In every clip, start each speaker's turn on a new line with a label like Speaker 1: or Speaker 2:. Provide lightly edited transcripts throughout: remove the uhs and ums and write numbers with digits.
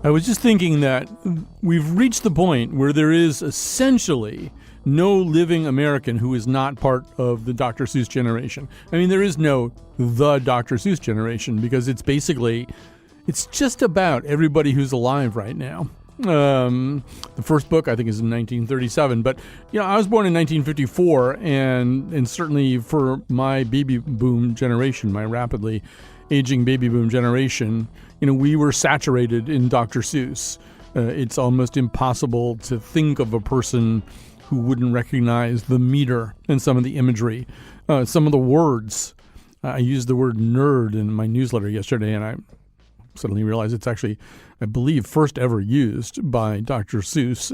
Speaker 1: I was just thinking that we've reached the point where there is essentially no living American who is not part of the Dr. Seuss generation. I mean, there is no the Dr. Seuss generation because it's just about everybody who's alive right now. The first book, I think, is in 1937. But, I was born in 1954, and certainly for my baby boom generation, my rapidly aging baby boom generation, we were saturated in Dr. Seuss. It's almost impossible to think of a person who wouldn't recognize the meter and some of the imagery, some of the words. I used the word nerd in my newsletter yesterday, and I suddenly realized it's actually, I believe, first ever used by Dr. Seuss,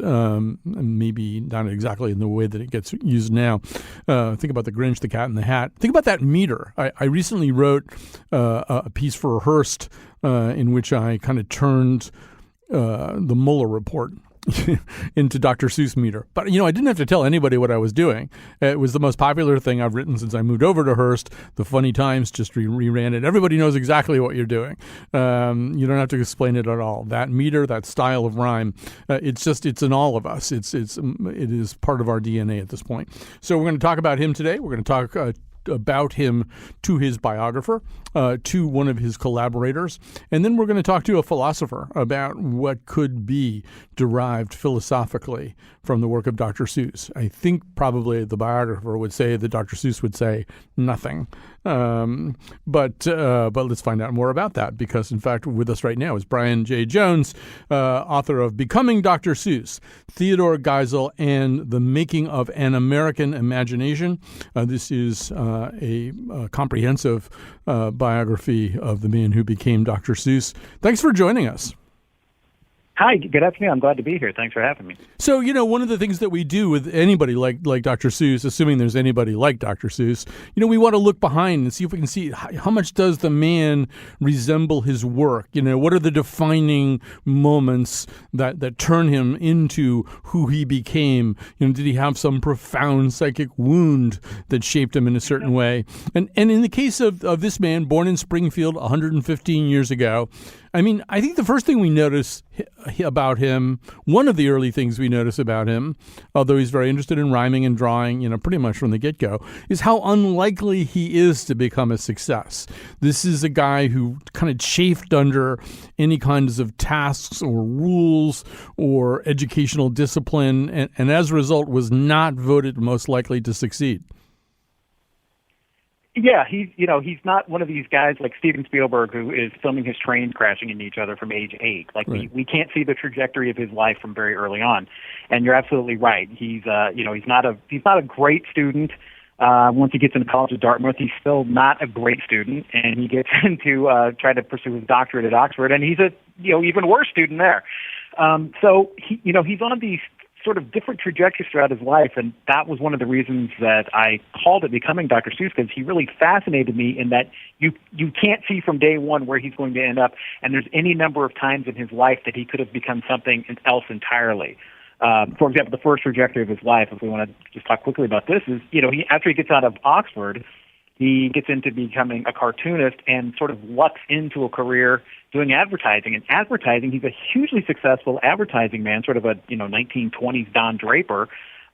Speaker 1: maybe not exactly in the way that it gets used now. Think about The Grinch, The Cat in the Hat. Think about that meter. I recently wrote a piece for Hearst in which I kind of turned the Mueller report into Dr. Seuss meter. But, I didn't have to tell anybody what I was doing. It was the most popular thing I've written since I moved over to Hearst. The Funny Times just reran it. Everybody knows exactly what you're doing. You don't have to explain it at all. That meter, that style of rhyme, it's in all of us. It is part of our DNA at this point. So we're going to talk about him today. We're going to talk about him to his biographer, to one of his collaborators. And then we're going to talk to a philosopher about what could be derived philosophically from the work of Dr. Seuss. I think probably the biographer would say that Dr. Seuss would say nothing. But let's find out more about that because, in fact, with us right now is Brian J. Jones, author of Becoming Dr. Seuss, Theodore Geisel, and The Making of an American Imagination. This is a comprehensive biography of the man who became Dr. Seuss. Thanks for joining us.
Speaker 2: Hi, good afternoon. I'm glad to be here. Thanks for having me.
Speaker 1: So, one of the things that we do with anybody like Dr. Seuss, assuming there's anybody like Dr. Seuss, we want to look behind and see if we can see how much does the man resemble his work? What are the defining moments that turn him into who he became? Did he have some profound psychic wound that shaped him in a certain way? And in the case of this man, born in Springfield 115 years ago, I think the first thing we notice about him, one of the early things we notice about him, although he's very interested in rhyming and drawing, pretty much from the get-go, is how unlikely he is to become a success. This is a guy who kind of chafed under any kinds of tasks or rules or educational discipline, and as a result was not voted most likely to succeed.
Speaker 2: Yeah, he's not one of these guys like Steven Spielberg who is filming his trains crashing into each other from age 8. Like
Speaker 1: right.
Speaker 2: we can't see the trajectory of his life from very early on. And you're absolutely right. He's not a great student. Once he gets into College of Dartmouth, he's still not a great student, and he gets into try to pursue his doctorate at Oxford, and he's a even worse student there. So he's on these sort of different trajectories throughout his life, and that was one of the reasons that I called it Becoming Dr. Seuss, because he really fascinated me in that you can't see from day one where he's going to end up, and there's any number of times in his life that he could have become something else entirely. For example, the first trajectory of his life, if we want to just talk quickly about this, is, after he gets out of Oxford, he gets into becoming a cartoonist and sort of lucks into a career doing advertising. And advertising, he's a hugely successful advertising man, sort of a 1920s Don Draper.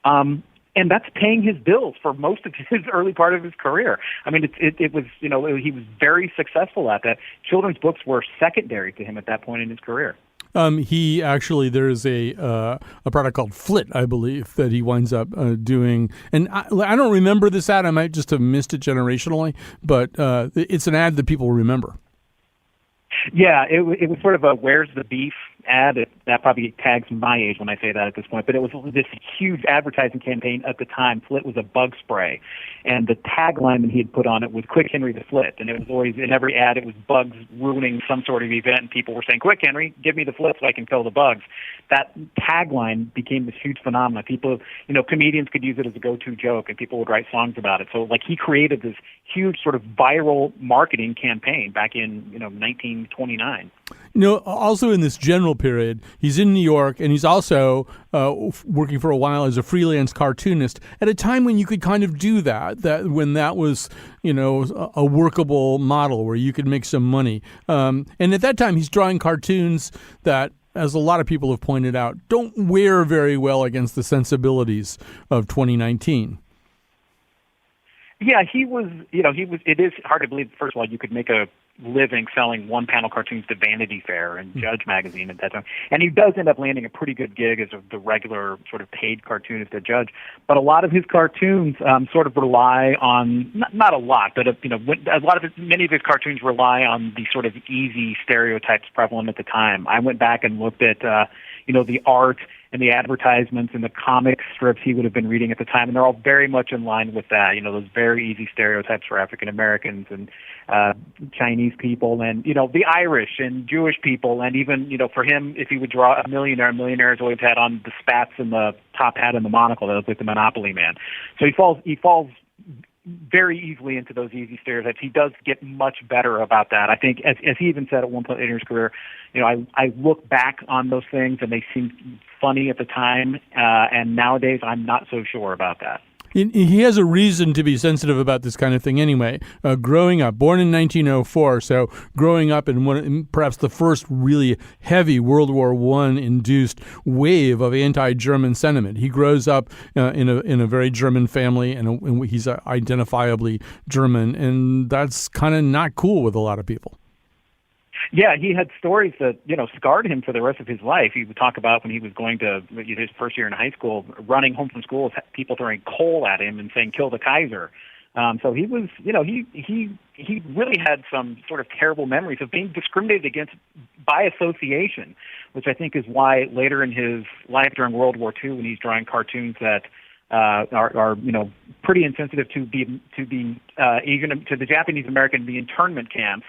Speaker 2: And that's paying his bills for most of his early part of his career. It was, he was very successful at that. Children's books were secondary to him at that point in his career.
Speaker 1: He actually, there's a product called Flit, I believe, that he winds up doing. And I don't remember this ad. I might just have missed it generationally, but it's an ad that people remember.
Speaker 2: Yeah, it was sort of a "Where's the beef?" ad. That probably tags my age when I say that at this point, but it was this huge advertising campaign at the time. Flit was a bug spray, and the tagline that he had put on it was "Quick Henry the Flit," and it was always, in every ad, it was bugs ruining some sort of event, and people were saying, "Quick Henry, give me the Flit so I can kill the bugs." That tagline became this huge phenomenon. People, comedians could use it as a go-to joke, and people would write songs about it. So, he created this huge sort of viral marketing campaign back in, 1929.
Speaker 1: Also in this general period, he's in New York, and he's also working for a while as a freelance cartoonist at a time when you could kind of do that when that was, a workable model where you could make some money. And at that time, he's drawing cartoons that as a lot of people have pointed out, don't wear very well against the sensibilities of 2019.
Speaker 2: Yeah, he was. It is hard to believe. First of all, you could make a living selling one-panel cartoons to Vanity Fair and Judge magazine at that time, and he does end up landing a pretty good gig as the regular sort of paid cartoonist at Judge. But a lot of his cartoons sort of rely on not a lot, but many of his cartoons rely on the sort of easy stereotypes prevalent at the time. I went back and looked at the art and the advertisements and the comic strips he would have been reading at the time, and they're all very much in line with that. Those very easy stereotypes for African Americans and Chinese people, and the Irish and Jewish people, and even for him, if he would draw a millionaires always had on the spats and the top hat and the monocle. That was like the Monopoly man. So he falls very easily into those easy stereotypes. He does get much better about that. I think, as he even said at one point in his career, I look back on those things and they seemed funny at the time, and nowadays I'm not so sure about that.
Speaker 1: He has a reason to be sensitive about this kind of thing anyway. Growing up, born in 1904, so growing up in perhaps the first really heavy World War I induced wave of anti-German sentiment. He grows up in a very German family, and he's identifiably German, and that's kind of not cool with a lot of people.
Speaker 2: Yeah, he had stories that, scarred him for the rest of his life. He would talk about when he was going to his first year in high school, running home from school, people throwing coal at him and saying, "Kill the Kaiser." So he was, he really had some sort of terrible memories of being discriminated against by association, which I think is why later in his life during World War II, when he's drawing cartoons that are pretty insensitive to even to the Japanese American, the internment camps.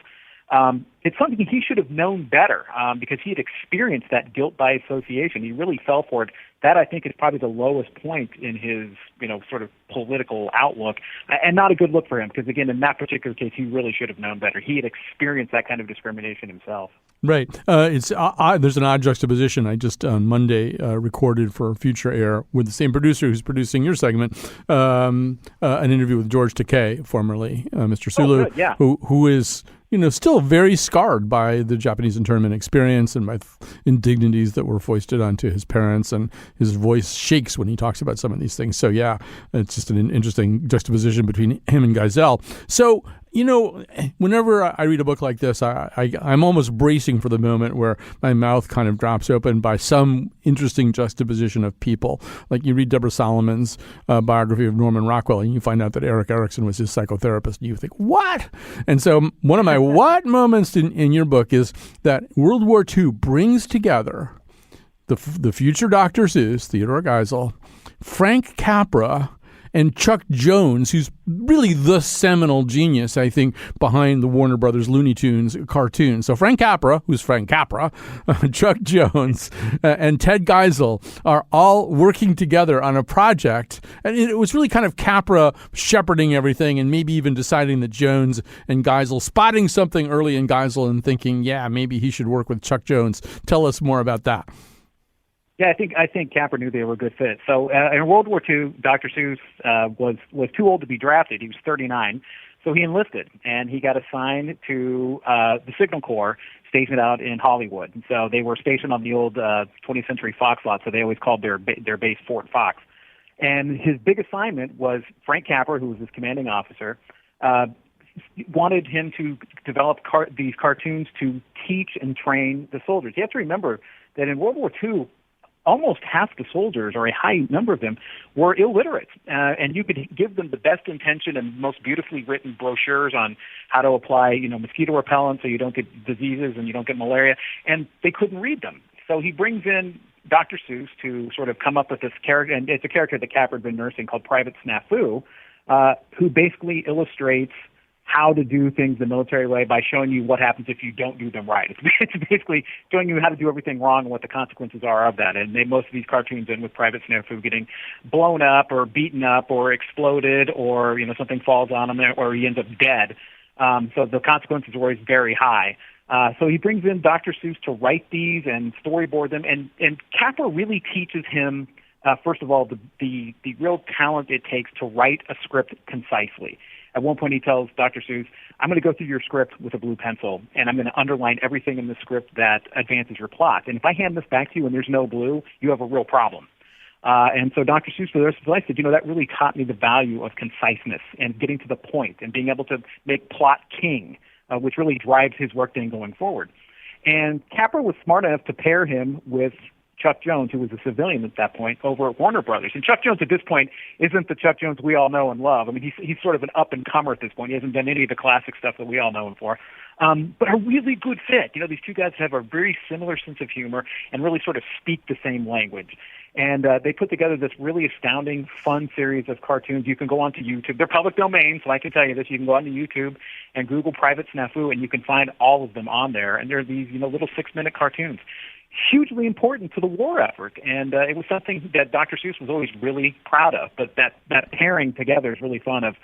Speaker 2: It's something he should have known better because he had experienced that guilt by association. He really fell for it. That, I think, is probably the lowest point in his, sort of political outlook, and not a good look for him because, again, in that particular case, he really should have known better. He had experienced that kind of discrimination himself.
Speaker 1: Right. There's an odd juxtaposition. I just on Monday recorded for future air with the same producer who's producing your segment, an interview with George Takei, formerly Mr. Sulu, who is still very scarred by the Japanese internment experience and by indignities that were foisted onto his parents, and his voice shakes when he talks about some of these things. So yeah, it's just an interesting juxtaposition between him and Geisel. So whenever I read a book like this, I'm almost bracing for the moment where my mouth kind of drops open by some interesting juxtaposition of people. Like you read Deborah Solomon's biography of Norman Rockwell, and you find out that Eric Erickson was his psychotherapist, and you think, what? And so one of my what moments in your book is that World War II brings together the future Dr. Seuss, Theodore Geisel, Frank Capra, and Chuck Jones, who's really the seminal genius, I think, behind the Warner Brothers Looney Tunes cartoon. So Frank Capra, who's Frank Capra, Chuck Jones, and Ted Geisel are all working together on a project. And it was really kind of Capra shepherding everything and maybe even deciding that Jones and Geisel, spotting something early in Geisel and thinking, yeah, maybe he should work with Chuck Jones. Tell us more about that.
Speaker 2: Yeah, I think Capra knew they were a good fit. So in World War II, Dr. Seuss was too old to be drafted. He was 39, so he enlisted, and he got assigned to the Signal Corps, stationed out in Hollywood. And so they were stationed on the old 20th Century Fox lot, so they always called their base Fort Fox. And his big assignment was Frank Capra, who was his commanding officer, wanted him to develop these cartoons to teach and train the soldiers. You have to remember that in World War II, almost half the soldiers, or a high number of them, were illiterate. And you could give them the best intention and most beautifully written brochures on how to apply, mosquito repellent so you don't get diseases and you don't get malaria, and they couldn't read them. So he brings in Dr. Seuss to sort of come up with this character, and it's a character that Capra had been nursing called Private Snafu, who basically illustrates how to do things the military way by showing you what happens if you don't do them right. It's basically showing you how to do everything wrong and what the consequences are of that. And most of these cartoons end with Private Snafu getting blown up or beaten up or exploded, or something falls on him or he ends up dead. So the consequences are always very high. So he brings in Dr. Seuss to write these and storyboard them. And Capra really teaches him, first of all, the real talent it takes to write a script concisely. At one point he tells Dr. Seuss, I'm going to go through your script with a blue pencil, and I'm going to underline everything in the script that advances your plot. And if I hand this back to you and there's no blue, you have a real problem. And so Dr. Seuss, for the rest of his life, said, that really taught me the value of conciseness and getting to the point and being able to make plot king, which really drives his workday going forward. And Capra was smart enough to pair him with Chuck Jones, who was a civilian at that point, over at Warner Brothers. And Chuck Jones at this point isn't the Chuck Jones we all know and love. I mean, he's sort of an up-and-comer at this point. He hasn't done any of the classic stuff that we all know him for. But a really good fit. These two guys have a very similar sense of humor and really sort of speak the same language. And they put together this really astounding, fun series of cartoons. You can go onto YouTube. They're public domain, so I can tell you this. You can go onto YouTube and Google Private Snafu, and you can find all of them on there. And they're these, little 6-minute cartoons. Hugely important to the war effort. And it was something that Dr. Seuss was always really proud of. But that pairing together is really fun of,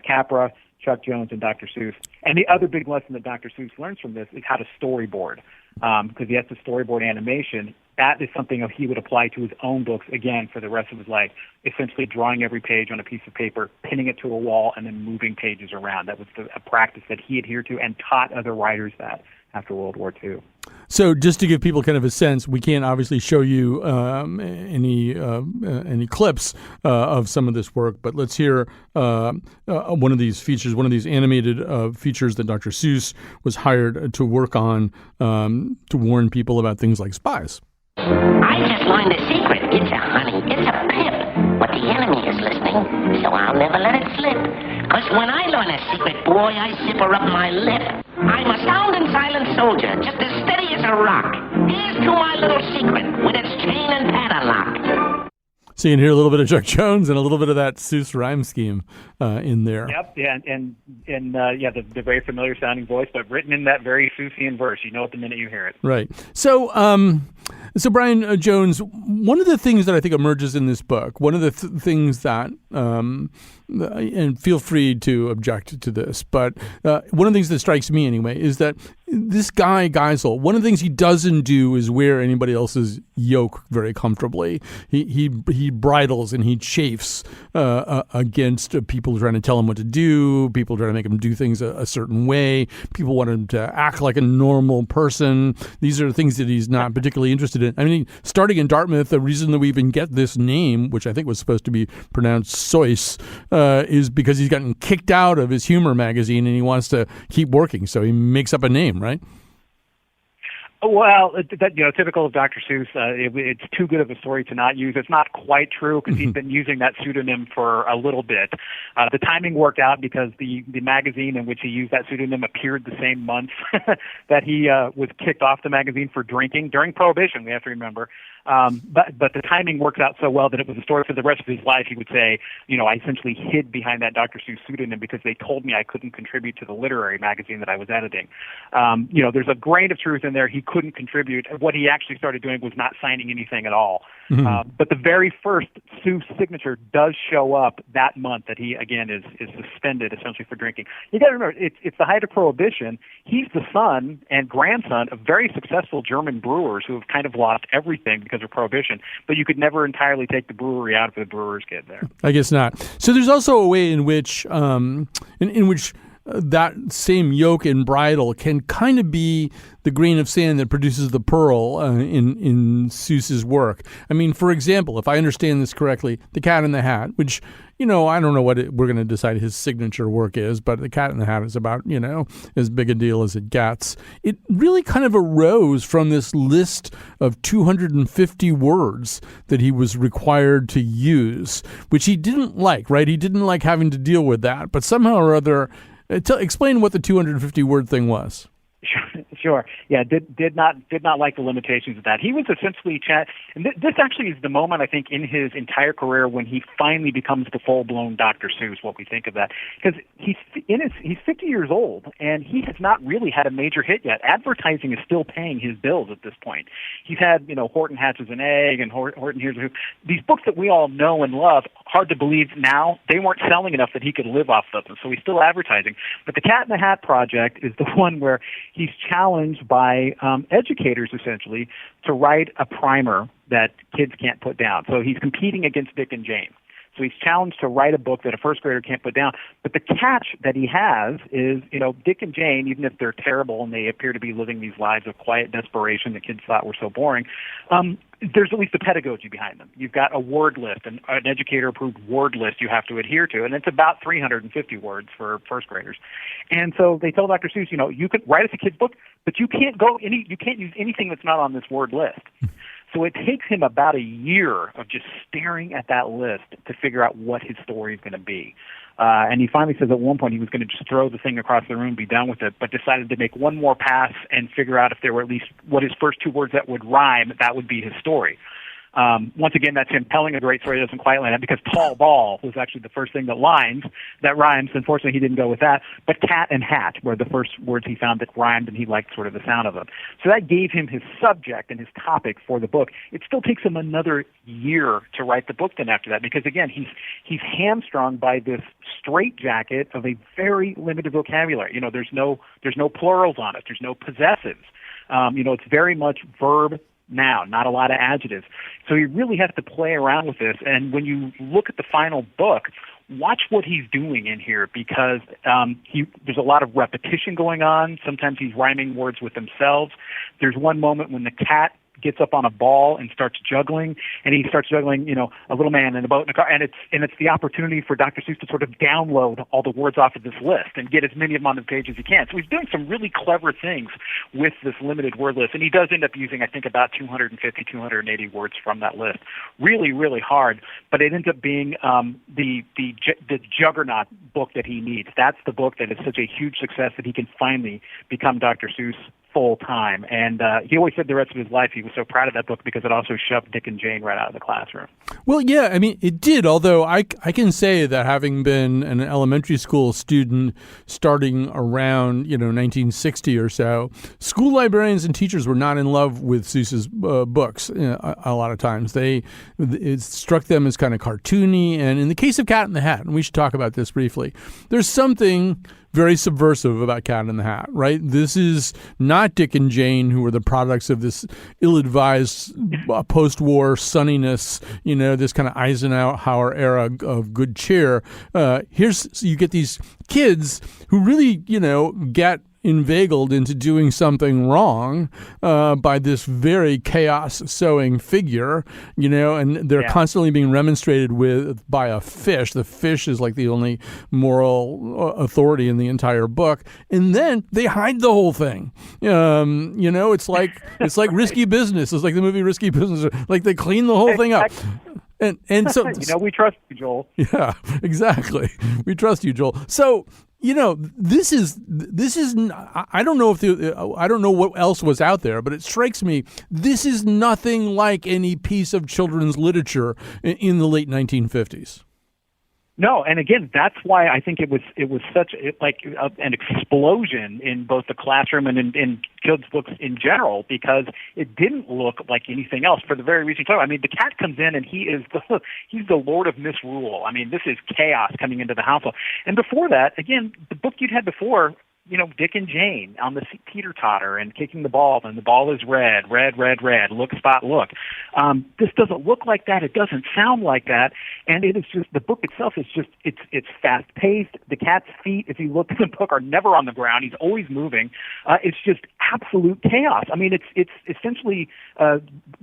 Speaker 2: Capra, Chuck Jones, and Dr. Seuss. And the other big lesson that Dr. Seuss learns from this is how to storyboard, because he has to storyboard animation. That is something he would apply to his own books, again, for the rest of his life, essentially drawing every page on a piece of paper, pinning it to a wall, and then moving pages around. That was a practice that he adhered to and taught other writers that after World War II.
Speaker 1: So just to give people kind of a sense, we can't obviously show you any clips of some of this work, but let's hear one of these features, one of these animated features that Dr. Seuss was hired to work on to warn people about things like spies.
Speaker 3: I just learned a secret. It's a pip. But the enemy is listening, so I'll never let it slip. 'Cause when I learn a secret, boy, I zipper up my lip. I'm a sound and silent soldier, just as steady as a rock. Here's to my little secret, with its chain and padlock.
Speaker 1: So you can hear a little bit of Chuck Jones and a little bit of that Seuss rhyme scheme in there.
Speaker 2: Yep, yeah, and the very familiar sounding voice, but written in that very Seussian verse. You know it the minute you hear it.
Speaker 1: Right. So, Brian Jones, one of the things that I think emerges in this book, one of the things that, and feel free to object to this, but one of the things that strikes me anyway is that this guy, Geisel, one of the things he doesn't do is wear anybody else's yoke very comfortably. He bridles and he chafes against people trying to tell him what to do, people trying to make him do things a certain way, people want him to act like a normal person. These are things that he's not particularly interested in. I mean, starting in Dartmouth, the reason that we even get this name, which I think was supposed to be pronounced Seuss, is because he's gotten kicked out of his humor magazine and he wants to keep working. So he makes up a name, right?
Speaker 2: Well, typical of Dr. Seuss, it's too good of a story to not use. It's not quite true because he's been using that pseudonym for a little bit. The timing worked out because the magazine in which he used that pseudonym appeared the same month that he was kicked off the magazine for drinking during Prohibition, we have to remember. But the timing worked out so well that it was a story for the rest of his life. He would say, I essentially hid behind that Dr. Seuss pseudonym because they told me I couldn't contribute to the literary magazine that I was editing. There's a grain of truth in there. He couldn't contribute. What he actually started doing was not signing anything at all. Mm-hmm. But the very first Seuss signature does show up that month that he, again, is suspended essentially for drinking. You got to remember, it's the height of Prohibition. He's the son and grandson of very successful German brewers who have kind of lost everything because of Prohibition, but you could never entirely take the brewery out if the brewers get there.
Speaker 1: I guess not. So there's also a way in which that same yoke and bridle can kind of be the grain of sand that produces the pearl in Seuss's work. I mean, for example, if I understand this correctly, The Cat in the Hat, which, I don't know what we're going to decide his signature work is, but The Cat in the Hat is about, as big a deal as it gets. It really kind of arose from this list of 250 words that he was required to use, which he didn't like, right? He didn't like having to deal with that, but somehow or other, explain what the 250 word thing was.
Speaker 2: Sure. Yeah, did not like the limitations of that. He was essentially and this actually is the moment, I think, in his entire career when he finally becomes the full-blown Dr. Seuss, what we think of that. Because he's 50 years old, and he has not really had a major hit yet. Advertising is still paying his bills at this point. He's had, Horton Hatches an Egg and Horton Hears a Who. These books that we all know and love, hard to believe now, they weren't selling enough that he could live off of them, so he's still advertising. But the Cat in the Hat project is the one where he's challenged by educators, essentially, to write a primer that kids can't put down. So he's competing against Dick and Jane. So he's challenged to write a book that a first grader can't put down. But the catch that he has is, Dick and Jane, even if they're terrible and they appear to be living these lives of quiet desperation that kids thought were so boring, there's at least a pedagogy behind them. You've got a word list, an educator-approved word list you have to adhere to, and it's about 350 words for first graders. And so they tell Dr. Seuss, you can write us a kid's book, but you can't use anything that's not on this word list. So it takes him about a year of just staring at that list to figure out what his story is going to be. And he finally says at one point he was going to just throw the thing across the room, be done with it, but decided to make one more pass and figure out if there were at least what his first two words that would rhyme, that would be his story. Once again, that's him telling a great story that doesn't quite land, because tall ball was actually the first thing that rhymes. Unfortunately, he didn't go with that. But cat and hat were the first words he found that rhymed, and he liked sort of the sound of them. So that gave him his subject and his topic for the book. It still takes him another year to write the book then after that, because again, he's hamstrung by this straitjacket of a very limited vocabulary. There's no plurals on it. There's no possessives. It's very much verb, noun, not a lot of adjectives. So he really has to play around with this. And when you look at the final book, watch what he's doing in here, because there's a lot of repetition going on. Sometimes he's rhyming words with themselves. There's one moment when the cat gets up on a ball and starts juggling, and he starts juggling, a little man in a boat in a car, and it's the opportunity for Dr. Seuss to sort of download all the words off of this list and get as many of them on the page as he can. So he's doing some really clever things with this limited word list, and he does end up using, I think, about 250, 280 words from that list. Really, really hard, but it ends up being the juggernaut book that he needs. That's the book that is such a huge success that he can finally become Dr. Seuss full time. And he always said the rest of his life he was so proud of that book because it also shoved Dick and Jane right out of the classroom.
Speaker 1: Well, yeah, I mean, it did, although I can say that having been an elementary school student starting around, 1960 or so, school librarians and teachers were not in love with Seuss's books a lot of times. It struck them as kind of cartoony. And in the case of Cat in the Hat, and we should talk about this briefly, there's something very subversive about Cat in the Hat, right? This is not Dick and Jane, who are the products of this ill-advised post-war sunniness, this kind of Eisenhower era of good cheer. You get these kids who really, get inveigled into doing something wrong by this very chaos-sowing figure, and they're constantly being remonstrated with by a fish. The fish is like the only moral authority in the entire book, and then they hide the whole thing. It's like Risky Business. It's like the movie Risky Business. Like they clean the whole thing up. And so
Speaker 2: we trust you, Joel.
Speaker 1: Yeah, exactly. We trust you, Joel. So this is. I don't know I don't know what else was out there, but it strikes me this is nothing like any piece of children's literature in the late 1950s.
Speaker 2: No, and again, that's why I think it was such an explosion in both the classroom and in kids' books in general, because it didn't look like anything else for the very reason. I mean, the cat comes in and he's the Lord of Misrule. I mean, this is chaos coming into the household. And before that, again, the book you'd had before, Dick and Jane on the teeter-totter and kicking the ball, and the ball is red, look, spot, look. This doesn't look like that. It doesn't sound like that. And it is just, the book itself is just, it's fast-paced. The cat's feet, if you look at the book, are never on the ground. He's always moving. It's just absolute chaos. I mean, it's essentially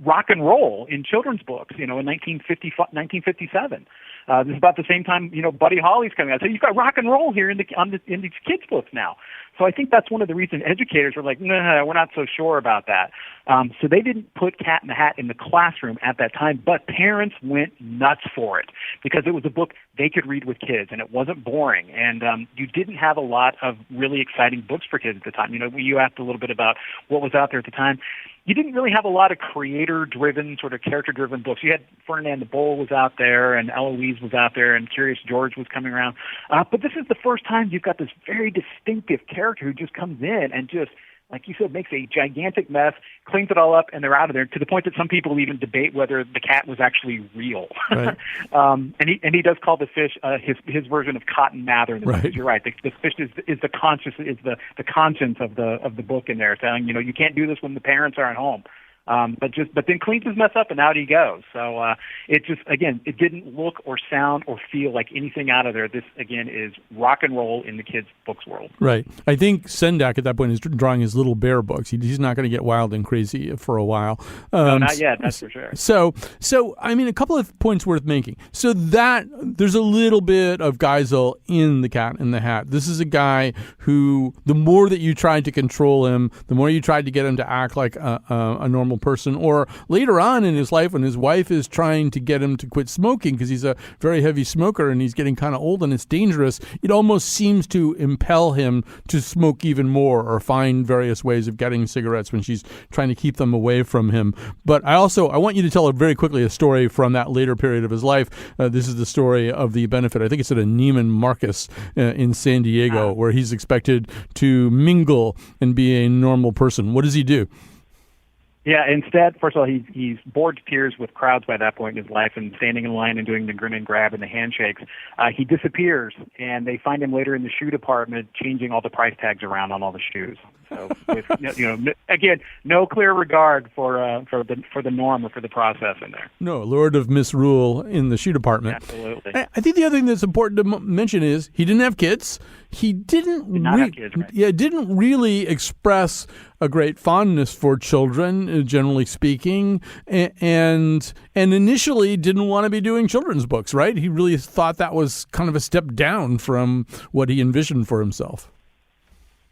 Speaker 2: rock and roll in children's books, in 1957. This is about the same time, Buddy Holly's coming out. So you've got rock and roll here in these kids' books now. So I think that's one of the reasons educators are like, no, we're not so sure about that. So they didn't put Cat in the Hat in the classroom at that time, but parents went nuts for it because it was a book they could read with kids, and it wasn't boring. And you didn't have a lot of really exciting books for kids at the time. You asked a little bit about what was out there at the time. You didn't really have a lot of creator-driven, sort of character-driven books. You had Ferdinand the Bull was out there, and Eloise was out there, and Curious George was coming around. But this is the first time you've got this very distinctive character who just comes in and just, like you said, makes a gigantic mess, cleans it all up, and they're out of there, to the point that some people even debate whether the cat was actually real. Right. and he does call the fish his version of Cotton Mather. Right. You're right. The fish is the conscience of the book in there, saying, you can't do this when the parents are at home. But then cleans his mess up and out he goes. So it just, again, it didn't look or sound or feel like anything out of there. This, again, is rock and roll in the kids' books world.
Speaker 1: Right. I think Sendak at that point is drawing his Little Bear books. He's not going to get wild and crazy for a while.
Speaker 2: No, not yet. That's for sure.
Speaker 1: So I mean, a couple of points worth making. So that there's a little bit of Geisel in The Cat in the Hat. This is a guy who, the more that you tried to control him, the more you tried to get him to act like a normal person, or later on in his life when his wife is trying to get him to quit smoking because he's a very heavy smoker and he's getting kind of old and it's dangerous, it almost seems to impel him to smoke even more or find various ways of getting cigarettes when she's trying to keep them away from him. But I want you to tell very quickly a story from that later period of his life. This is the story of the benefit, I think it's at a Neiman Marcus in San Diego, where he's expected to mingle and be a normal person. What does he do?
Speaker 2: Yeah, instead, first of all, he's bored to tears with crowds by that point in his life and standing in line and doing the grin and grab and the handshakes. He disappears, and they find him later in the shoe department changing all the price tags around on all the shoes. So, with, again, no clear regard for the norm or for the process in there.
Speaker 1: No, Lord of Misrule in the shoe department.
Speaker 2: Absolutely.
Speaker 1: I think the other thing that's important to mention is he didn't have kids. He didn't really express a great fondness for children, generally speaking, and initially didn't want to be doing children's books, right? He really thought that was kind of a step down from what he envisioned for himself.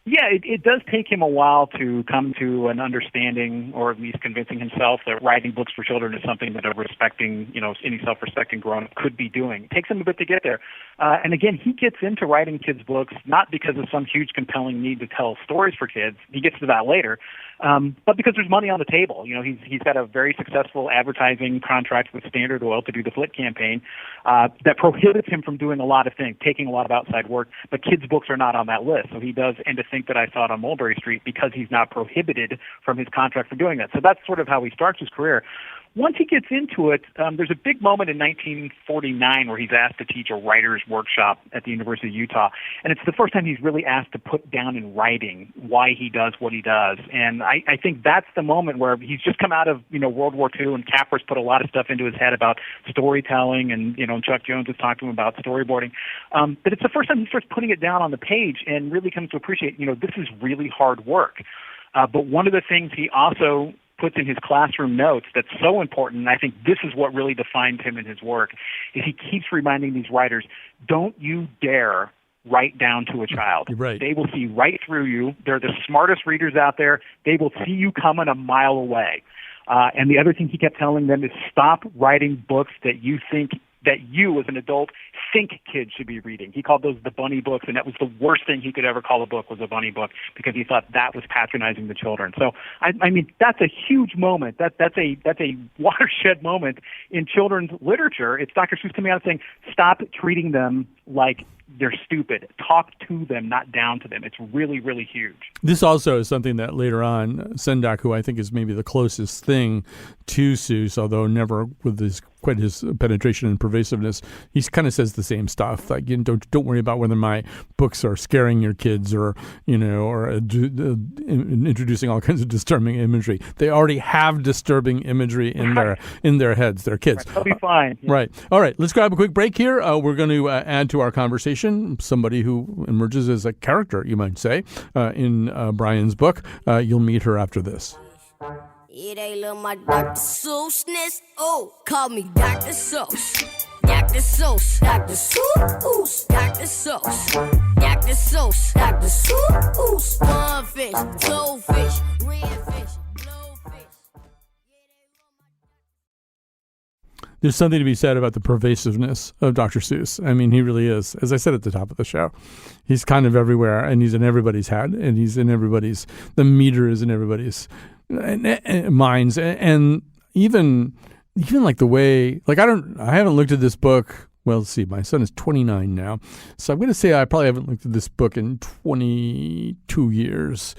Speaker 2: Yeah, it does take him a while to come to an understanding, or at least convincing himself that writing books for children is something that any self-respecting grown-up could be doing. It takes him a bit to get there. And again, he gets into writing kids' books not because of some huge compelling need to tell stories for kids. He gets to that later. But because there's money on the table. He's got a very successful advertising contract with Standard Oil to do the Flit campaign that prohibits him from doing a lot of things, taking a lot of outside work, but kids' books are not on that list. So he does end to think that I saw it on Mulberry Street because he's not prohibited from his contract for doing that. So that's sort of how he starts his career. Once he gets into it, there's a big moment in 1949 where he's asked to teach a writer's workshop at the University of Utah. And it's the first time he's really asked to put down in writing why he does what he does. And I think that's the moment where he's just come out of, World War II, and Capper's put a lot of stuff into his head about storytelling, and, Chuck Jones has talked to him about storyboarding. But it's the first time he starts putting it down on the page and really comes to appreciate, this is really hard work. But one of the things he also puts in his classroom notes that's so important, and I think this is what really defines him in his work, is he keeps reminding these writers, don't you dare write down to a child.
Speaker 1: Right.
Speaker 2: They will see right through you. They're the smartest readers out there. They will see you coming a mile away. And the other thing he kept telling them is stop writing books that you think that you as an adult think kids should be reading. He called those the bunny books, and that was the worst thing he could ever call a book, was a bunny book, because he thought that was patronizing the children. So I mean that's a huge moment. That's a watershed moment in children's literature. It's Dr. Seuss coming out and saying, stop treating them like they're stupid. Talk to them, not down to them. It's really, really huge. This
Speaker 1: also is something that later on, Sendak, who I think is maybe the closest thing to Seuss, although never with quite his penetration and pervasiveness, he kind of says the same stuff. Like, don't worry about whether my books are scaring your kids or introducing all kinds of disturbing imagery. They already have disturbing imagery in their heads. They're kids.
Speaker 2: Right. They'll be fine. Yeah.
Speaker 1: Right. All right. Let's grab a quick break here. We're going to add to our conversation somebody who emerges as a character, you might say, in Brian's book. You'll meet her after this.
Speaker 4: It ain't little my Dr. Seussness. Oh, call me Dr. Seuss. Dr. Seuss. Dr. Seuss. Dr. Seuss. Dr. Seuss. Dr. Seuss. One fish, two fish, red fish, blue fish.
Speaker 1: There's something to be said about the pervasiveness of Dr. Seuss. I mean, he really is. As I said at the top of the show, he's kind of everywhere, and he's in everybody's head, and he's in everybody's, the meter is in everybody's minds, and even like the way, like I haven't looked at this book. Well, let's see, my son is 29 now, so I'm going to say I probably haven't looked at this book in 22 years,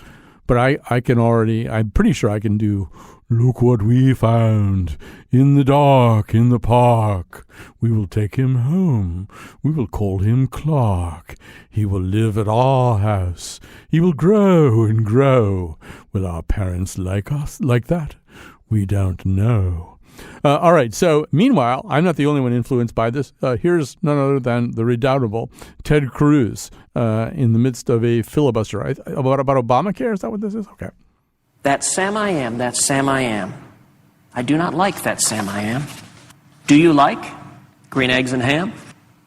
Speaker 1: but I'm pretty sure I can do. Look what we found in the dark in the park. We will take him home. We will call him Clark. He will live at our house. He will grow and grow. Will our parents like us like that? we don't know. All right. So meanwhile, I'm not the only one influenced by this. Here's none other than the redoubtable Ted Cruz in the midst of a filibuster. About Obamacare? Is that what this is? Okay.
Speaker 5: That Sam I am, that Sam I am. I do not like that Sam I am. Do you like green eggs and ham?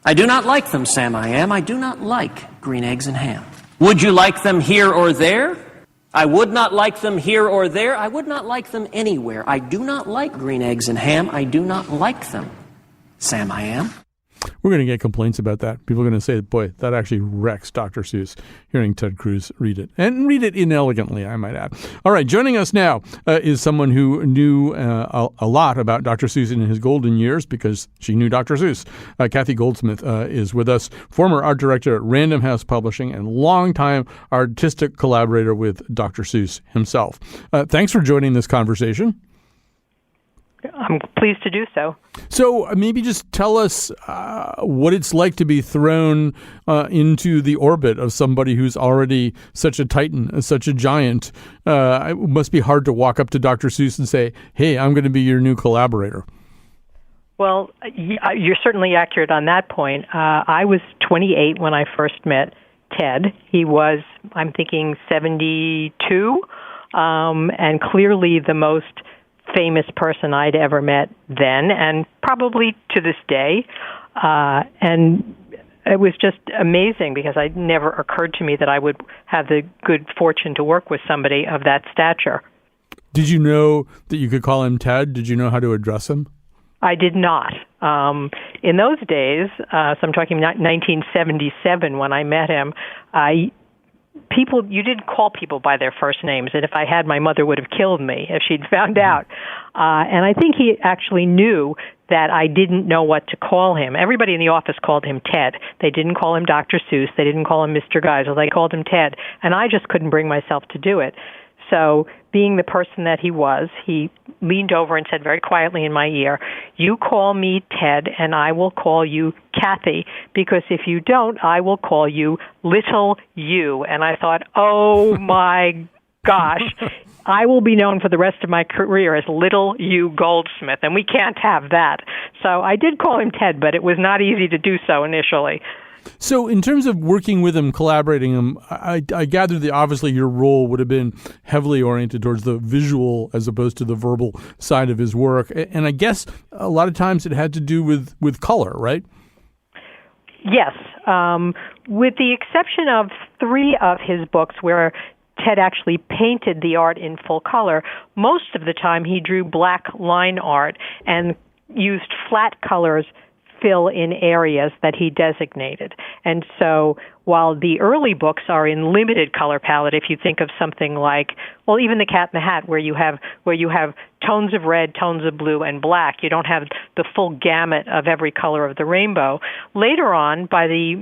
Speaker 5: I do not like them, Sam I am. I do not like green eggs and ham. Would you like them here or there? I would not like them here or there. I would not like them anywhere. I do not like green eggs and ham. I do not like them, Sam I am.
Speaker 1: We're going to get complaints about that. People are going to say, boy, that actually wrecks Dr. Seuss, hearing Ted Cruz read it. And read it inelegantly, I might add. All right, joining us now is someone who knew a lot about Dr. Seuss in his golden years because she knew Dr. Seuss. Kathy Goldsmith is with us, former art director at Random House Publishing and longtime artistic collaborator with Dr. Seuss himself. Thanks for joining this conversation.
Speaker 6: I'm pleased to do so.
Speaker 1: So maybe just tell us what it's like to be thrown into the orbit of somebody who's already such a titan, such a giant. It must be hard to walk up to Dr. Seuss and say, hey, I'm going to be your new collaborator.
Speaker 6: Well, you're certainly accurate on that point. I was 28 when I first met Ted. He was, I'm thinking, 72, and clearly the most famous person I'd ever met then, and probably to this day. And it was just amazing because it never occurred to me that I would have the good fortune to work with somebody of that stature.
Speaker 1: Did you know that you could call him Ted? Did you know how to address him?
Speaker 6: I did not. In those days, so I'm talking 1977 when I met him, you didn't call people by their first names, and if I had, my mother would have killed me if she'd found out. And I think he actually knew that I didn't know what to call him. Everybody in the office called him Ted. They didn't call him Dr. Seuss. They didn't call him Mr. Geisel. They called him Ted, and I just couldn't bring myself to do it. So being the person that he was, he leaned over and said very quietly in my ear, you call me Ted and I will call you Kathy, because if you don't, I will call you Little You. And I thought, oh my gosh, I will be known for the rest of my career as Little You Goldsmith, and we can't have that. So I did call him Ted, but it was not easy to do so initially.
Speaker 1: So in terms of working with him, collaborating him, I gather that obviously your role would have been heavily oriented towards the visual as opposed to the verbal side of his work. And I guess a lot of times it had to do with color, right?
Speaker 6: Yes. With the exception of 3 of his books where Ted actually painted the art in full color, most of the time he drew black line art and used flat colors fill in areas that he designated. And so while the early books are in limited color palette, if you think of something like, well, even The Cat in the Hat, where you have tones of red, tones of blue, and black, you don't have the full gamut of every color of the rainbow. Later on, by the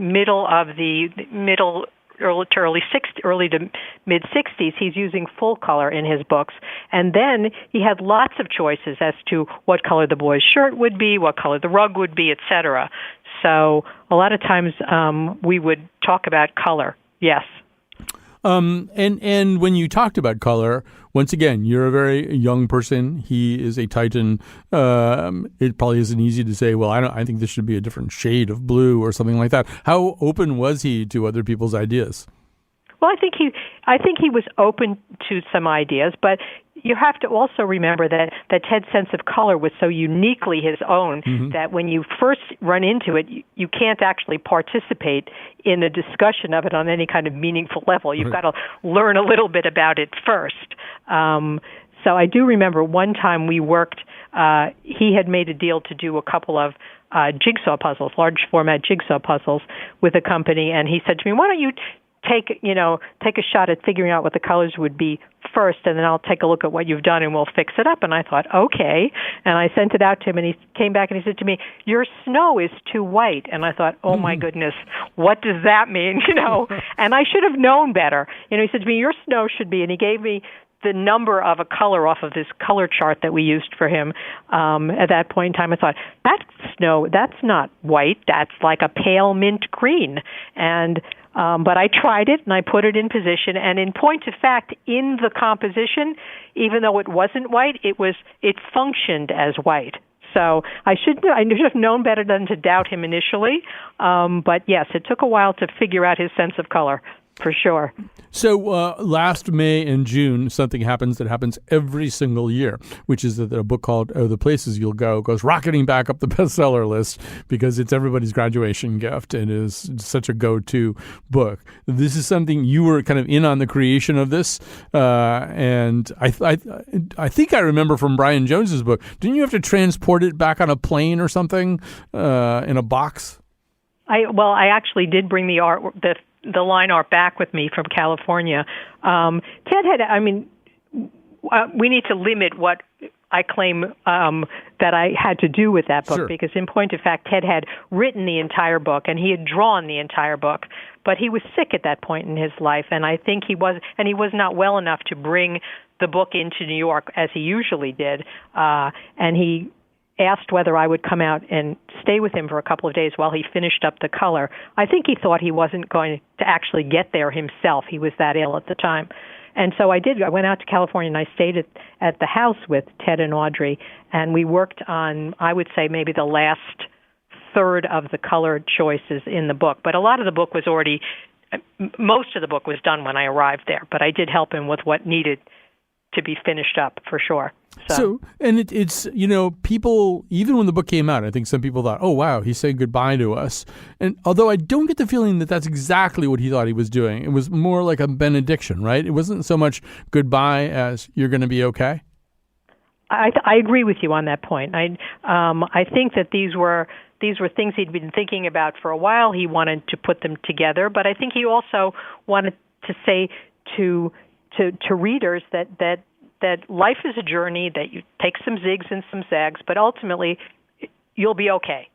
Speaker 6: early to mid 60s, he's using full color in his books. And then he had lots of choices as to what color the boy's shirt would be, what color the rug would be, etc. So a lot of times we would talk about color. Yes.
Speaker 1: And when you talked about color, once again, you're a very young person. He is a titan. It probably isn't easy to say, well, I think this should be a different shade of blue or something like that. How open was he to other people's ideas?
Speaker 6: Well, I think he was open to some ideas, but you have to also remember that Ted's sense of color was so uniquely his own that when you first run into it, you can't actually participate in a discussion of it on any kind of meaningful level. You've got to learn a little bit about it first. So I do remember one time we worked, he had made a deal to do a couple of jigsaw puzzles, large format jigsaw puzzles with a company, and he said to me, why don't you take a shot at figuring out what the colors would be first, and then I'll take a look at what you've done and we'll fix it up. And I thought, okay. And I sent it out to him, and he came back and he said to me, your snow is too white. And I thought, oh my goodness, what does that mean? And I should have known better. He said to me, your snow should be, and he gave me the number of a color off of this color chart that we used for him at that point in time. I thought, that snow, that's not white. That's like a pale mint green. And But I tried it, and I put it in position. And in point of fact, in the composition, even though it wasn't white, it functioned as white. So I should have known better than to doubt him initially. But yes, it took a while to figure out his sense of color, for sure.
Speaker 1: So last May and June, something happens that happens every single year, which is that a book called The Places You'll Go goes rocketing back up the bestseller list because it's everybody's graduation gift and is such a go-to book. This is something you were kind of in on the creation of this, and I think I remember from Brian Jones's book, didn't you have to transport it back on a plane or something in a box?
Speaker 6: I actually did bring the line art back with me from California. Ted we need to limit what I claim that I had to do with that book,
Speaker 1: sure.
Speaker 6: Because in point of fact, Ted had written the entire book and he had drawn the entire book, but he was sick at that point in his life, and I think he was not well enough to bring the book into New York as he usually did, and he asked whether I would come out and stay with him for a couple of days while he finished up the color. I think he thought he wasn't going to actually get there himself. He was that ill at the time. And so I did. I went out to California and I stayed at the house with Ted and Audrey, and we worked on, I would say, maybe the last third of the color choices in the book. But a lot of the book was most of the book was done when I arrived there, but I did help him with what needed to be finished up, for sure.
Speaker 1: So and it's, people, even when the book came out, I think some people thought, oh, wow, he's saying goodbye to us. And although I don't get the feeling that that's exactly what he thought he was doing, it was more like a benediction, right? It wasn't so much goodbye as you're going to be okay.
Speaker 6: I agree with you on that point. I think that these were things he'd been thinking about for a while. He wanted to put them together, but I think he also wanted to say to readers that life is a journey, that you take some zigs and some zags, but ultimately you'll be okay.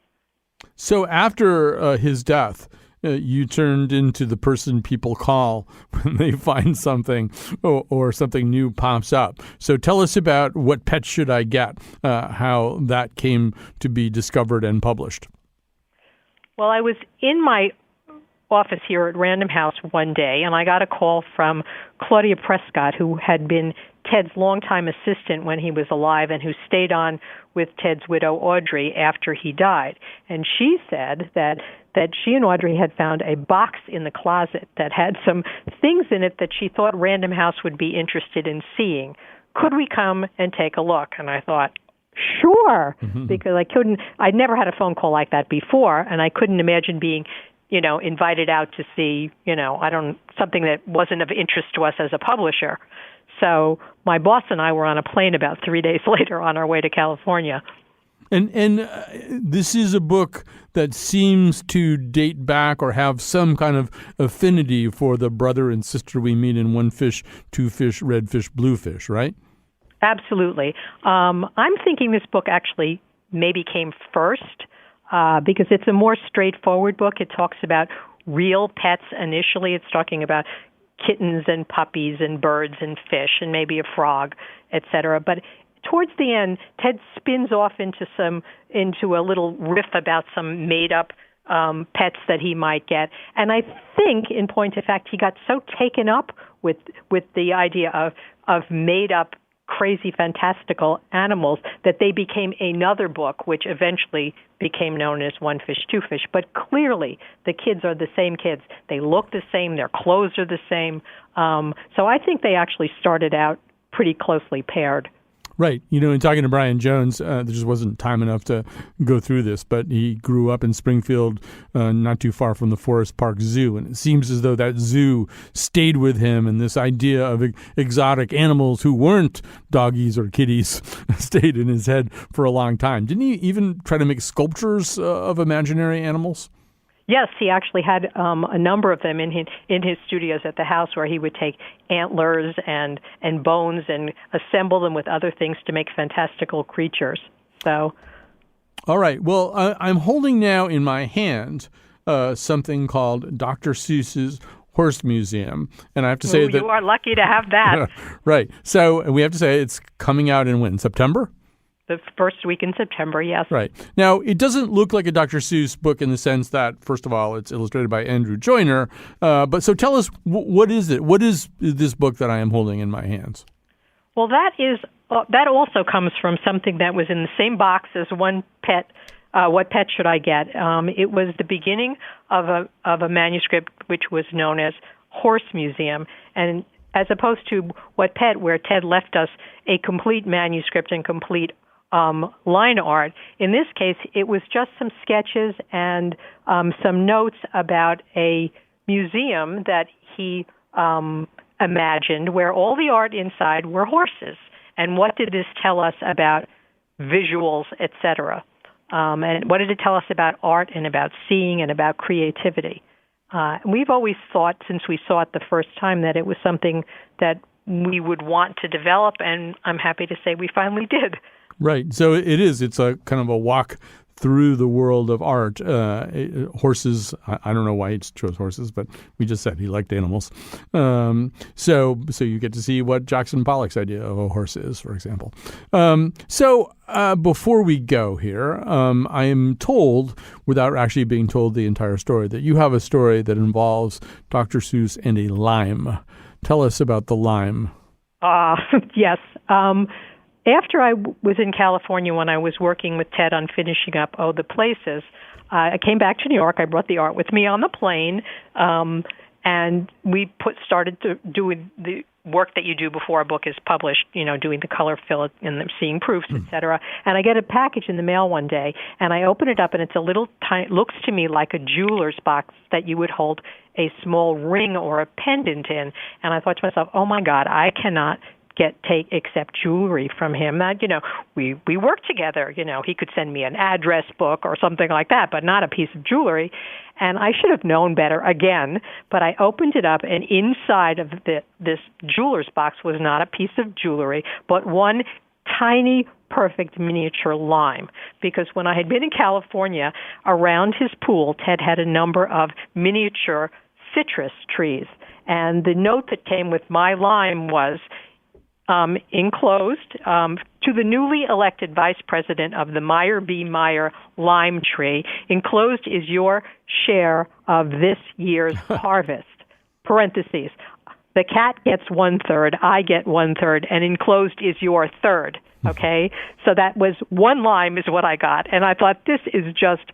Speaker 1: So after his death, you turned into the person people call when they find something or something new pops up. So tell us about What Pet Should I Get, how that came to be discovered and published.
Speaker 6: Well, I was in my office here at Random House one day, and I got a call from Claudia Prescott, who had been Ted's longtime assistant when he was alive and who stayed on with Ted's widow, Audrey, after he died. And she said that she and Audrey had found a box in the closet that had some things in it that she thought Random House would be interested in seeing. Could we come and take a look? And I thought, sure, because I'd never had a phone call like that before, and I couldn't imagine being invited out to see, something that wasn't of interest to us as a publisher. So my boss and I were on a plane about 3 days later on our way to California.
Speaker 1: And this is a book that seems to date back or have some kind of affinity for the brother and sister we meet in One Fish, Two Fish, Red Fish, Blue Fish, right?
Speaker 6: Absolutely. I'm thinking this book actually maybe came first, because it's a more straightforward book. It talks about real pets initially. It's talking about kittens and puppies and birds and fish and maybe a frog, etc. But towards the end, Ted spins off into a little riff about some made-up pets that he might get. And I think, in point of fact, he got so taken up with the idea of made-up crazy, fantastical animals that they became another book, which eventually became known as One Fish, Two Fish. But clearly, the kids are the same kids. They look the same. Their clothes are the same. So I think they actually started out pretty closely paired.
Speaker 1: Right. In talking to Brian Jones, there just wasn't time enough to go through this, but he grew up in Springfield, not too far from the Forest Park Zoo, and it seems as though that zoo stayed with him, and this idea of exotic animals who weren't doggies or kitties stayed in his head for a long time. Didn't he even try to make sculptures of imaginary animals?
Speaker 6: Yes, he actually had a number of them in his studios at the house, where he would take antlers and bones and assemble them with other things to make fantastical creatures. So,
Speaker 1: all right. Well, I'm holding now in my hand something called Dr. Seuss's Horse Museum, and I have to say that
Speaker 6: you are lucky to have that.
Speaker 1: Right. So we have to say it's coming out in when? September?
Speaker 6: the first week in September, yes.
Speaker 1: Right. Now, it doesn't look like a Dr. Seuss book in the sense that, first of all, it's illustrated by Andrew Joyner. But so tell us, what is it? What is this book that I am holding in my hands?
Speaker 6: Well, that also comes from something that was in the same box as One Pet. What Pet Should I Get? It was the beginning of a manuscript which was known as Horse Museum, and as opposed to What Pet, where Ted left us a complete manuscript and complete line art. In this case, it was just some sketches and some notes about a museum that he imagined, where all the art inside were horses. And what did this tell us about visuals, etc.? And what did it tell us about art and about seeing and about creativity? We've always thought, since we saw it the first time, that it was something that we would want to develop, and I'm happy to say we finally did.
Speaker 1: Right. So it is. It's a kind of a walk through the world of art. Horses, I don't know why he chose horses, but we just said he liked animals. So you get to see what Jackson Pollock's idea of a horse is, for example. So before we go here, I am told, without actually being told the entire story, that you have a story that involves Dr. Seuss and a lime. Tell us about the lime.
Speaker 6: Yes. After I was in California when I was working with Ted on finishing up the Places, I came back to New York. I brought the art with me on the plane, and we started to doing the work that you do before a book is published, doing the color fill and seeing proofs, et cetera. And I get a package in the mail one day, and I open it up, and it's a little tiny, looks to me like a jeweler's box that you would hold a small ring or a pendant in. And I thought to myself, oh my God, I cannot accept jewelry from him. That, we work together. He could send me an address book or something like that, but not a piece of jewelry. And I should have known better again, but I opened it up, and inside of this jeweler's box was not a piece of jewelry, but one tiny, perfect miniature lime. Because when I had been in California, around his pool, Ted had a number of miniature citrus trees. And the note that came with my lime was, enclosed to the newly elected vice president of the Meyer B. Meyer lime tree, enclosed is your share of this year's harvest. Parentheses. The cat gets 1/3, I get 1/3, and enclosed is your third. Okay? So that was one lime is what I got. And I thought, this is just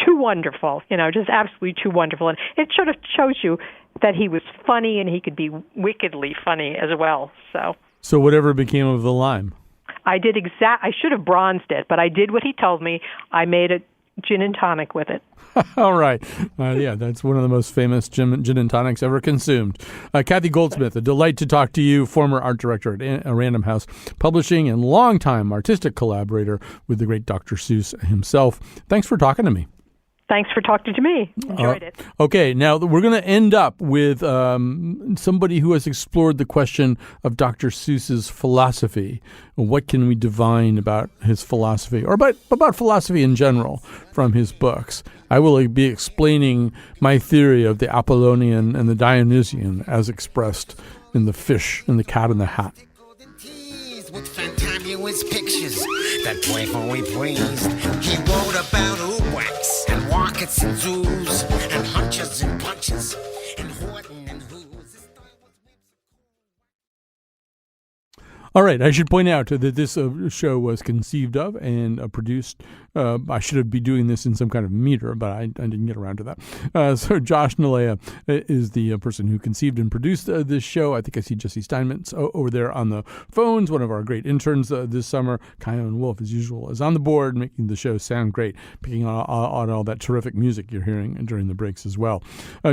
Speaker 6: too wonderful, just absolutely too wonderful. And it sort of shows you that he was funny, and he could be wickedly funny as well. So
Speaker 1: whatever became of the lime?
Speaker 6: I did I should have bronzed it, but I did what he told me. I made a gin and tonic with it.
Speaker 1: All right. Yeah, that's one of the most famous gin and tonics ever consumed. Kathy Goldsmith, a delight to talk to you, former art director at Random House Publishing and longtime artistic collaborator with the great Dr. Seuss himself. Thanks for talking to me.
Speaker 6: Thanks for talking to me. Enjoyed it.
Speaker 1: Okay, now we're going to end up with somebody who has explored the question of Dr. Seuss's philosophy. What can we divine about his philosophy, or about philosophy in general from his books? I will be explaining my theory of the Apollonian and the Dionysian as expressed in The Fish and the Cat in the Hat.
Speaker 7: With fantabulous pictures that playfully pleased. He wrote about wax and rockets and zoos and hunches and punches and Horton and Who's.
Speaker 1: All right, I should point out that this show was conceived of and produced. I should be doing this in some kind of meter, but I didn't get around to that. So Josh Nalea is the person who conceived and produced this show. I think I see Jesse Steinmetz over there on the phones, one of our great interns this summer. Kyone Wolf, as usual, is on the board, making the show sound great, picking on all that terrific music you're hearing during the breaks as well.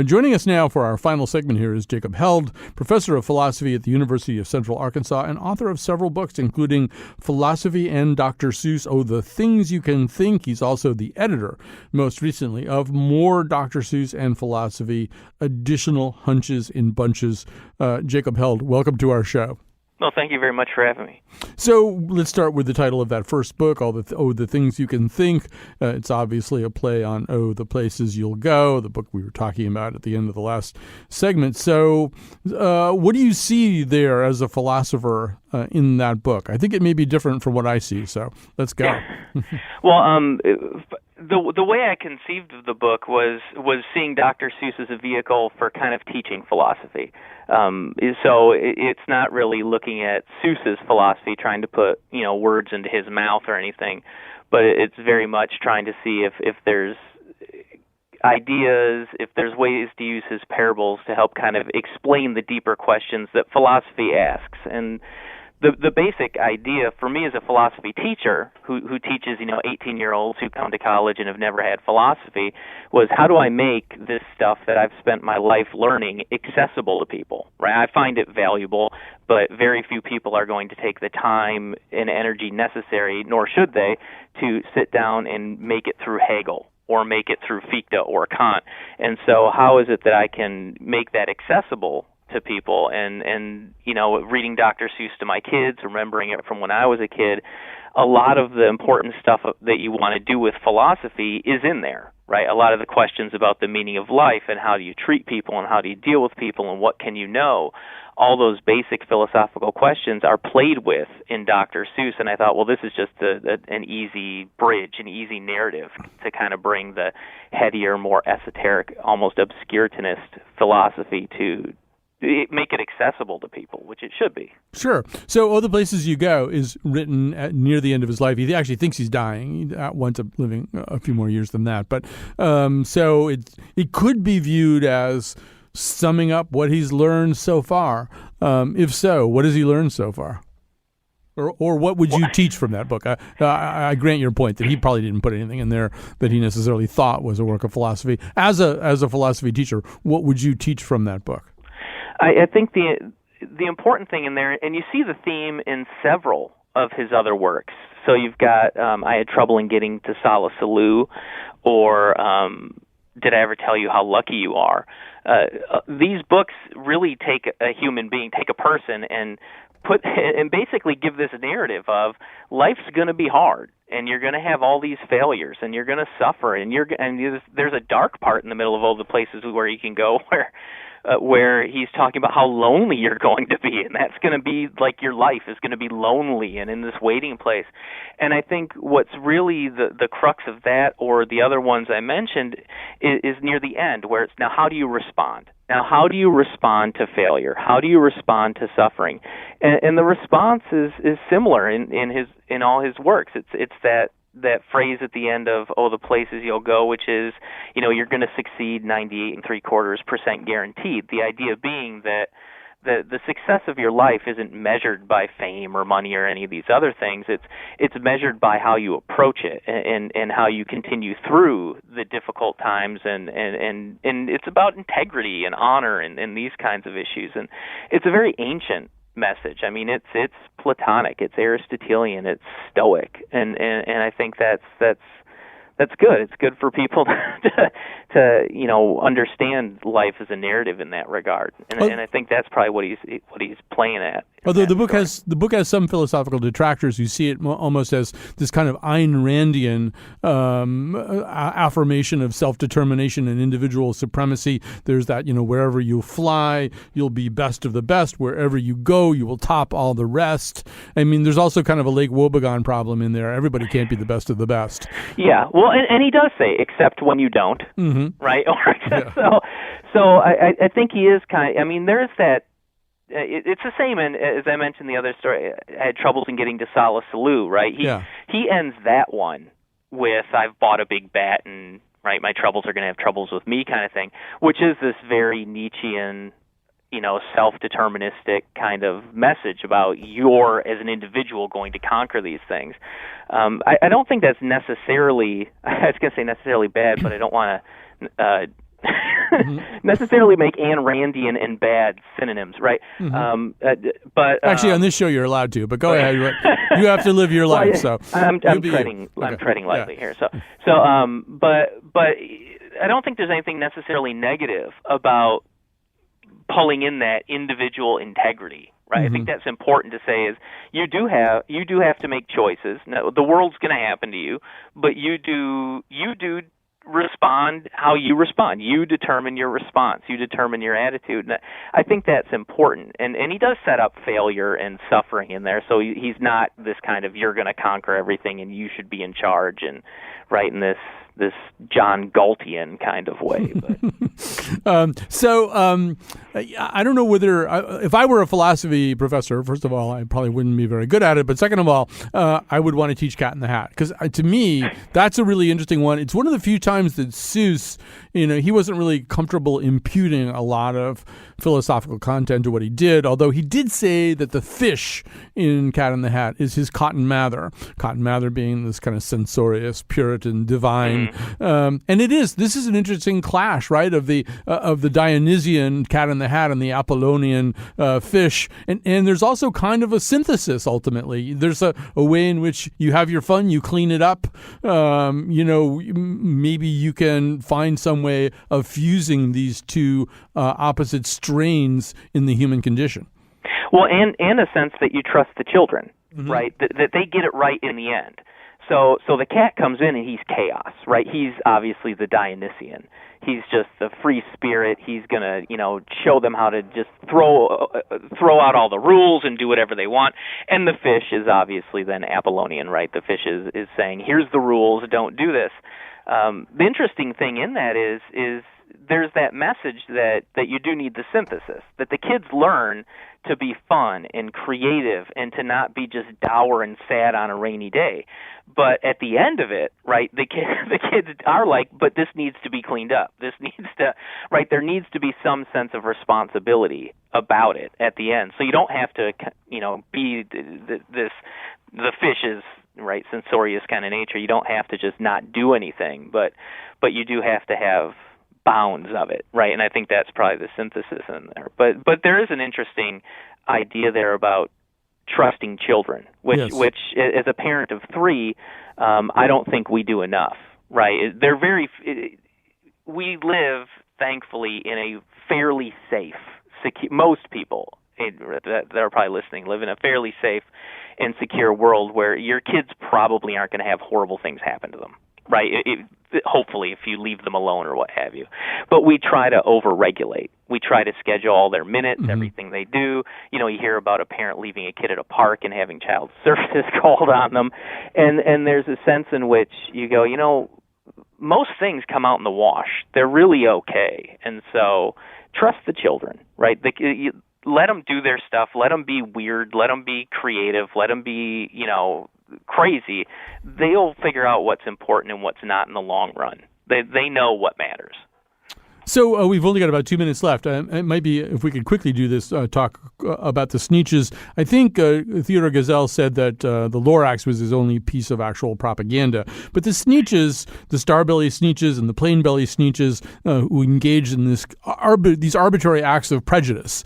Speaker 1: Joining us now for our final segment here is Jacob Held, professor of philosophy at the University of Central Arkansas and author of several books, including Philosophy and Dr. Seuss, The Things You Can Think. He's also the editor, most recently, of More Dr. Seuss and Philosophy, Additional Hunches in Bunches. Jacob Held, welcome to our show.
Speaker 8: No, thank you very much for having me.
Speaker 1: So let's start with the title of that first book, the Things You Can Think. It's obviously a play on the Places You'll Go, the book we were talking about at the end of the last segment. So what do you see there as a philosopher in that book? I think it may be different from what I see, so let's go.
Speaker 8: Well, the way I conceived of the book was seeing Dr. Seuss as a vehicle for kind of teaching philosophy. So it's not really looking at Seuss's philosophy, trying to put words into his mouth or anything, but it's very much trying to see if there's ideas, if there's ways to use his parables to help kind of explain the deeper questions that philosophy asks. And the basic idea for me as a philosophy teacher who teaches 18-year-olds who come to college and have never had philosophy was, how do I make this stuff that I've spent my life learning accessible to people, right? I find it valuable, but very few people are going to take the time and energy necessary, nor should they, to sit down and make it through Hegel or make it through Fichte or Kant. And so how is it that I can make that accessible to people? And reading Dr. Seuss to my kids, remembering it from when I was a kid, a lot of the important stuff that you want to do with philosophy is in there, right? A lot of the questions about the meaning of life and how do you treat people and how do you deal with people and what can you know, all those basic philosophical questions are played with in Dr. Seuss, and I thought, well, this is just an easy bridge, an easy narrative to kind of bring the headier, more esoteric, almost obscuranist philosophy to make it accessible to people, which it should be.
Speaker 1: Sure. So All the Places You Go is written near the end of his life. He actually thinks he's dying. He winds up living a few more years than that. But so it could be viewed as summing up what he's learned so far. If so, what has he learned so far? Or what would you teach from that book? I grant your point that he probably didn't put anything in there that he necessarily thought was a work of philosophy. As a philosophy teacher, what would you teach from that book?
Speaker 8: I think the important thing in there, and you see the theme in several of his other works. So you've got I Had Trouble in Getting to Sala Salou, or Did I Ever Tell You How Lucky You Are? These books really take a human being, take a person, and basically give this narrative of life's going to be hard, and you're going to have all these failures, and you're going to suffer, and there's a dark part in the middle of all the places where you can go where he's talking about how lonely you're going to be, and that's going to be like your life is going to be lonely and in this waiting place. And I think what's really the crux of that, or the other ones I mentioned, is near the end, where it's now how do you respond? Now, how do you respond to failure? How do you respond to suffering? And the response is similar in all his works. It's that phrase at the end of the Places You'll Go, which is, you're going to succeed 98.75% guaranteed. The idea being that the success of your life isn't measured by fame or money or any of these other things. It's measured by how you approach it and how you continue through the difficult times, and it's about integrity and honor and these kinds of issues. And it's a very ancient message. I mean, it's Platonic, it's Aristotelian, it's Stoic, and I think that's good. It's good for people to understand life as a narrative in that regard, and I think that's probably what he's playing at.
Speaker 1: Although the book has some philosophical detractors who see it almost as this kind of Ayn Randian affirmation of self-determination and individual supremacy. There's that, wherever you fly, you'll be best of the best. Wherever you go, you will top all the rest. I mean, there's also kind of a Lake Wobegon problem in there. Everybody can't be the best of the best.
Speaker 8: Yeah, well, and he does say, except when you don't, right?
Speaker 1: Yeah.
Speaker 8: So I think he is kind of, I mean, there's that. It's the same, and as I mentioned the other story, I had troubles in getting to Sala Salou, right? He ends that one with, I've bought a big bat, and right, my troubles are going to have troubles with me kind of thing, which is this very Nietzschean, self-deterministic kind of message about you're, as an individual, going to conquer these things. I don't think that's necessarily, I was going to say necessarily bad, but I don't want to necessarily make Ayn Randian and bad synonyms, right? But
Speaker 1: actually, on this show, you're allowed to. But go ahead. You have to live your life. So
Speaker 8: I'm treading lightly here. But I don't think there's anything necessarily negative about pulling in that individual integrity, right? I think that's important to say is you do have to make choices. Now, the world's going to happen to you, but you do respond how you respond. You determine your response. You determine your attitude. And I think that's important. And he does set up failure and suffering in there. So he's not this kind of you're going to conquer everything and you should be in charge and right in this John Galtian kind of way.
Speaker 1: I don't know whether, if I were a philosophy professor, first of all, I probably wouldn't be very good at it. But second of all, I would want to teach Cat in the Hat. Because to me, that's a really interesting one. It's one of the few times that Seuss, he wasn't really comfortable imputing a lot of philosophical content to what he did, although he did say that the fish in Cat in the Hat is his Cotton Mather. Cotton Mather being this kind of censorious, Puritan, divine. And this is an interesting clash, right, of the Dionysian Cat in the Hat and the Apollonian fish. And there's also kind of a synthesis, ultimately. There's a way in which you have your fun, you clean it up. Maybe you can find some way of fusing these two opposite strains in the human condition.
Speaker 8: Well, and a sense that you trust the children, right, that they get it right in the end. So the cat comes in and he's chaos, right? He's obviously the Dionysian. He's just a free spirit. He's gonna, show them how to just throw out all the rules and do whatever they want. And the fish is obviously then Apollonian, right? The fish is saying, here's the rules, don't do this. The interesting thing in that is there's that message that you do need the synthesis, that the kids learn to be fun and creative and to not be just dour and sad on a rainy day. But at the end of it, right, the kids are like, but this needs to be cleaned up. This needs to, right, there needs to be some sense of responsibility about it at the end. So you don't have to, be the fish's, right, censorious kind of nature. You don't have to just not do anything, but you do have to have bounds of it, right? And I think that's probably the synthesis in there. But there is an interesting idea there about trusting children, which as a parent of 3, I don't think we do enough, right? We live, thankfully, in a fairly safe, most people that are probably listening live in a fairly safe and secure world where your kids probably aren't going to have horrible things happen to them, right? Hopefully, if you leave them alone or what have you. But we try to overregulate. We try to schedule all their minutes, everything they do. You hear about a parent leaving a kid at a park and having child services called on them. And there's a sense in which you go, most things come out in the wash. They're really okay. And so trust the children, right? Let them do their stuff. Let them be weird. Let them be creative. Let them be, crazy. They'll figure out what's important and what's not in the long run. They know what matters.
Speaker 1: So we've only got about 2 minutes left. It might be, if we could quickly do this, talk about the Sneetches. I think Theodore Geisel said that the Lorax was his only piece of actual propaganda. But the Sneetches, the Starbelly Sneetches and the Plainbelly Sneetches, who engaged in these arbitrary acts of prejudice,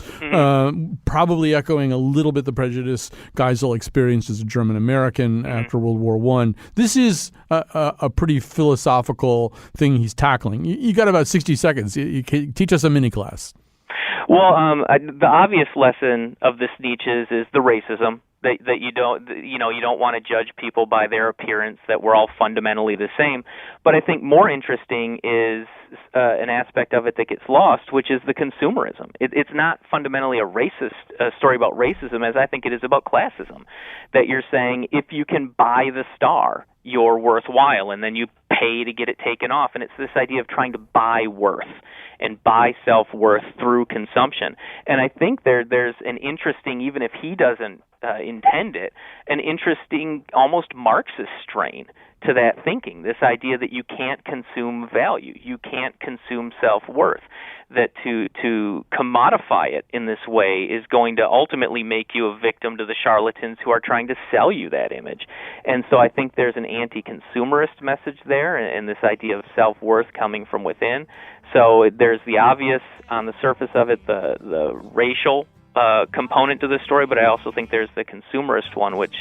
Speaker 1: probably echoing a little bit the prejudice Geisel experienced as a German American after World War I. This is a pretty philosophical thing he's tackling. You got about 60 seconds. You can teach us a mini class.
Speaker 8: Well, the obvious lesson of the Sneetches is the racism that you don't want to judge people by their appearance, that we're all fundamentally the same. But I think more interesting is an aspect of it that gets lost, which is the consumerism. It's not fundamentally a story about racism as I think it is about classism, that you're saying if you can buy the star, you're worthwhile, and then you pay to get it taken off. And it's this idea of trying to buy worth and buy self-worth through consumption. And I think there's an interesting, even if he doesn't intend it, an interesting almost Marxist strain to that thinking, this idea that you can't consume value, you can't consume self-worth, that to commodify it in this way is going to ultimately make you a victim to the charlatans who are trying to sell you that image. And so I think there's an anti-consumerist message there, and this idea of self-worth coming from within. So there's the obvious on the surface of it, the racial component to the story, but I also think there's the consumerist one, which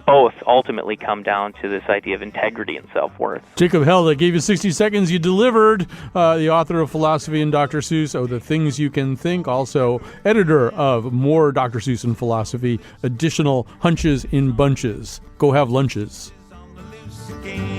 Speaker 8: both ultimately come down to this idea of integrity and self-worth.
Speaker 1: Jacob Held, I gave you 60 seconds. You delivered. The author of Philosophy and Dr. Seuss, The Things You Can Think. Also editor of More Dr. Seuss and Philosophy, additional Hunches in Bunches. Go have lunches.
Speaker 7: Again.